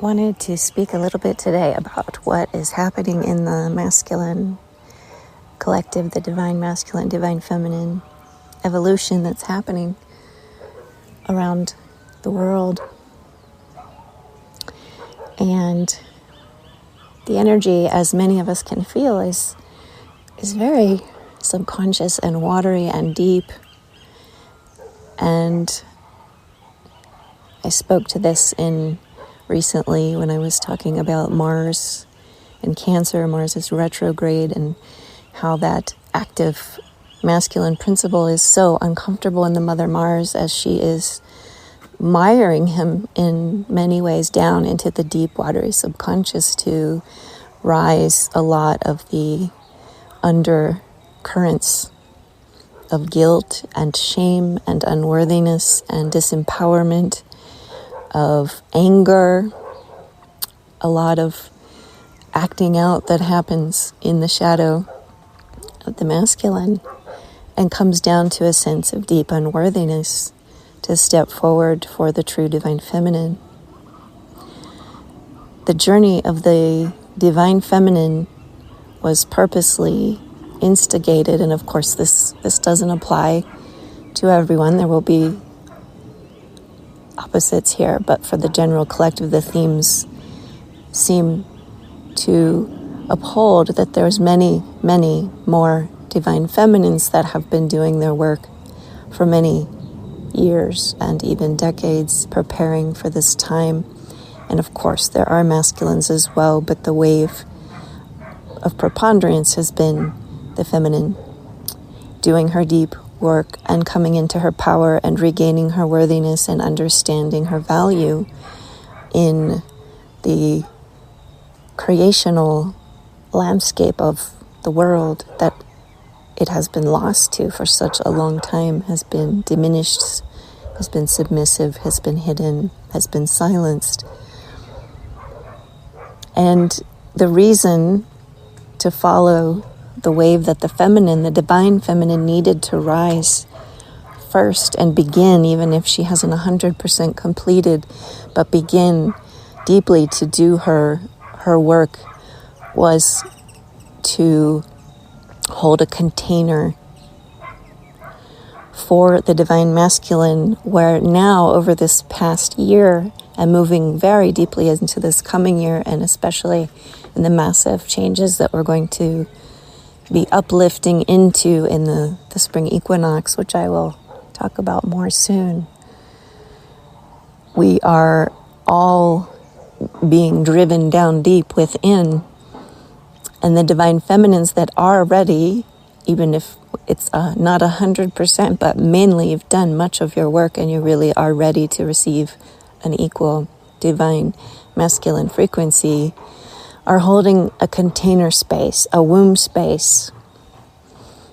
wanted to speak a little bit today about what is happening in the masculine collective, the divine masculine, divine feminine evolution that's happening around the world. And the energy, as many of us can feel, is very subconscious and watery and deep. And I spoke to this recently when I was talking about Mars and Cancer. Mars is retrograde, and how that active masculine principle is so uncomfortable in the Mother Mars as she is miring him in many ways down into the deep watery subconscious to rise a lot of the undercurrents of guilt and shame and unworthiness and disempowerment, of anger, a lot of acting out that happens in the shadow of the masculine, and comes down to a sense of deep unworthiness to step forward for the true divine feminine. The journey of the divine feminine was purposely instigated, and of course this doesn't apply to everyone. There will be opposites here, but for the general collective, the themes seem to uphold that there's many more divine feminines that have been doing their work for many years and even decades, preparing for this time. And of course there are masculines as well, but the wave of preponderance has been the feminine doing her deep work and coming into her power and regaining her worthiness and understanding her value in the creational landscape of the world that it has been lost to for such a long time, has been diminished, has been submissive, has been hidden, has been silenced. And the reason to follow the wave that the feminine, the divine feminine, needed to rise first and begin, even if she hasn't 100% completed, but begin deeply to do her work, was to hold a container for the divine masculine, where now over this past year and moving very deeply into this coming year, and especially in the massive changes that we're going to be uplifting into in the spring equinox, which I will talk about more soon, we are all being driven down deep within. And the divine feminines that are ready, even if it's not 100%, but mainly you've done much of your work and you really are ready to receive an equal divine masculine frequency, are holding a container space, a womb space,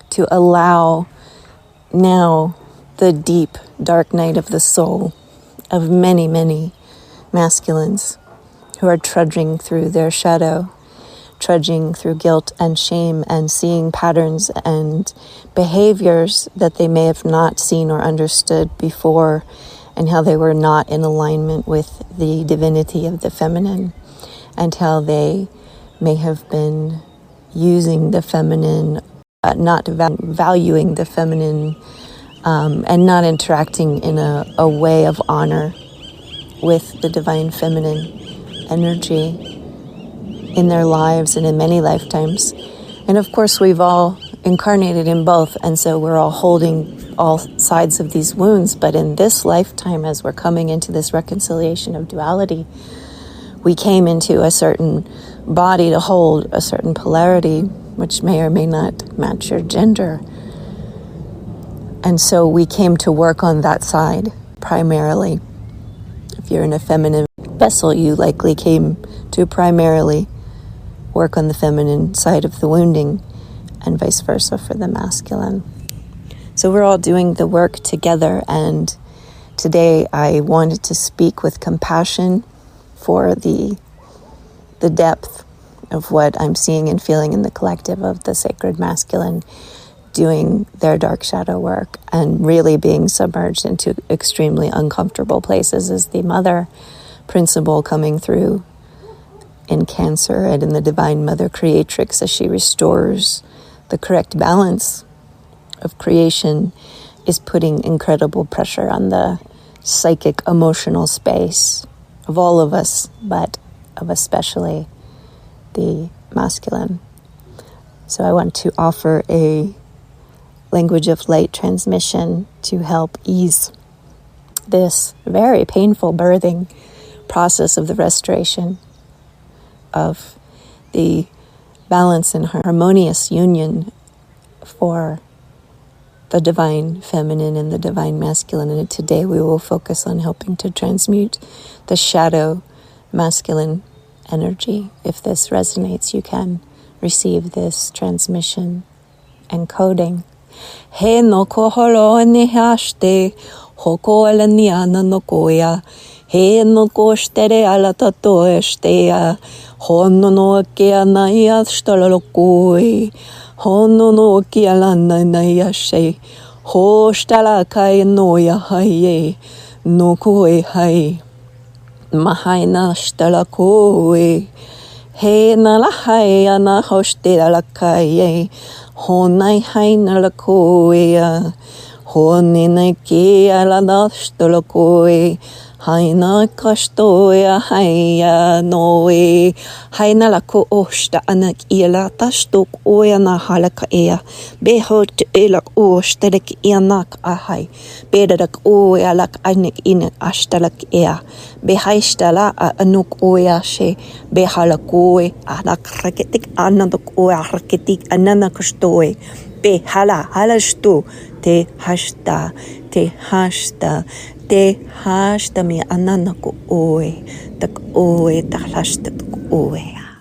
to allow now the deep dark night of the soul of many masculines who are trudging through their shadow, trudging through guilt and shame, and seeing patterns and behaviors that they may have not seen or understood before, and how they were not in alignment with the divinity of the feminine, and how they may have been using the feminine, not valuing the feminine, and not interacting in a way of honor with the divine feminine energy in their lives and in many lifetimes. And of course we've all incarnated in both, and so we're all holding all sides of these wounds. But in this lifetime, as we're coming into this reconciliation of duality, we came into a certain body to hold a certain polarity, which may or may not match your gender. And so we came to work on that side primarily. If you're in a feminine vessel, you likely came to primarily work on the feminine side of the wounding, and vice versa for the masculine. So we're all doing the work together, and today I wanted to speak with compassion for the depth of what I'm seeing and feeling in the collective of the sacred masculine doing their dark shadow work and really being submerged into extremely uncomfortable places as the mother, principle coming through in Cancer and in the Divine Mother Creatrix as she restores the correct balance of creation is putting incredible pressure on the psychic emotional space of all of us, but of especially the masculine. So I want to offer a language of light transmission to help ease this very painful birthing process of the restoration of the balance and harmonious union for the divine feminine and the divine masculine. And today we will focus on helping to transmute the shadow masculine energy. If this resonates, you can receive this transmission and coding. He no koholo ni haste, hoko ala ni ana no koya. He no kostere ala tato estea, hono no kia na ia stolo koi, hono no kia la na ia she, ho stala kai no ya hai, no koi hai, mahai na stala koi. He na la hai ana hostera la kai, ho nai hai na la koi, ho ni na kia la na stolo koi. Haina kastoya haya noe haina la ko osta anak ila tastok oya na halaka ea behot elak ostelek ianak ahai bedak oya lak anik inak astalak ea behaistala anuk oya she behalakoi alak raketik anandok oya raketik anana kastoy behala halasto te hasta te hasta mi anana ko oe tak oe tak hasta ko oe.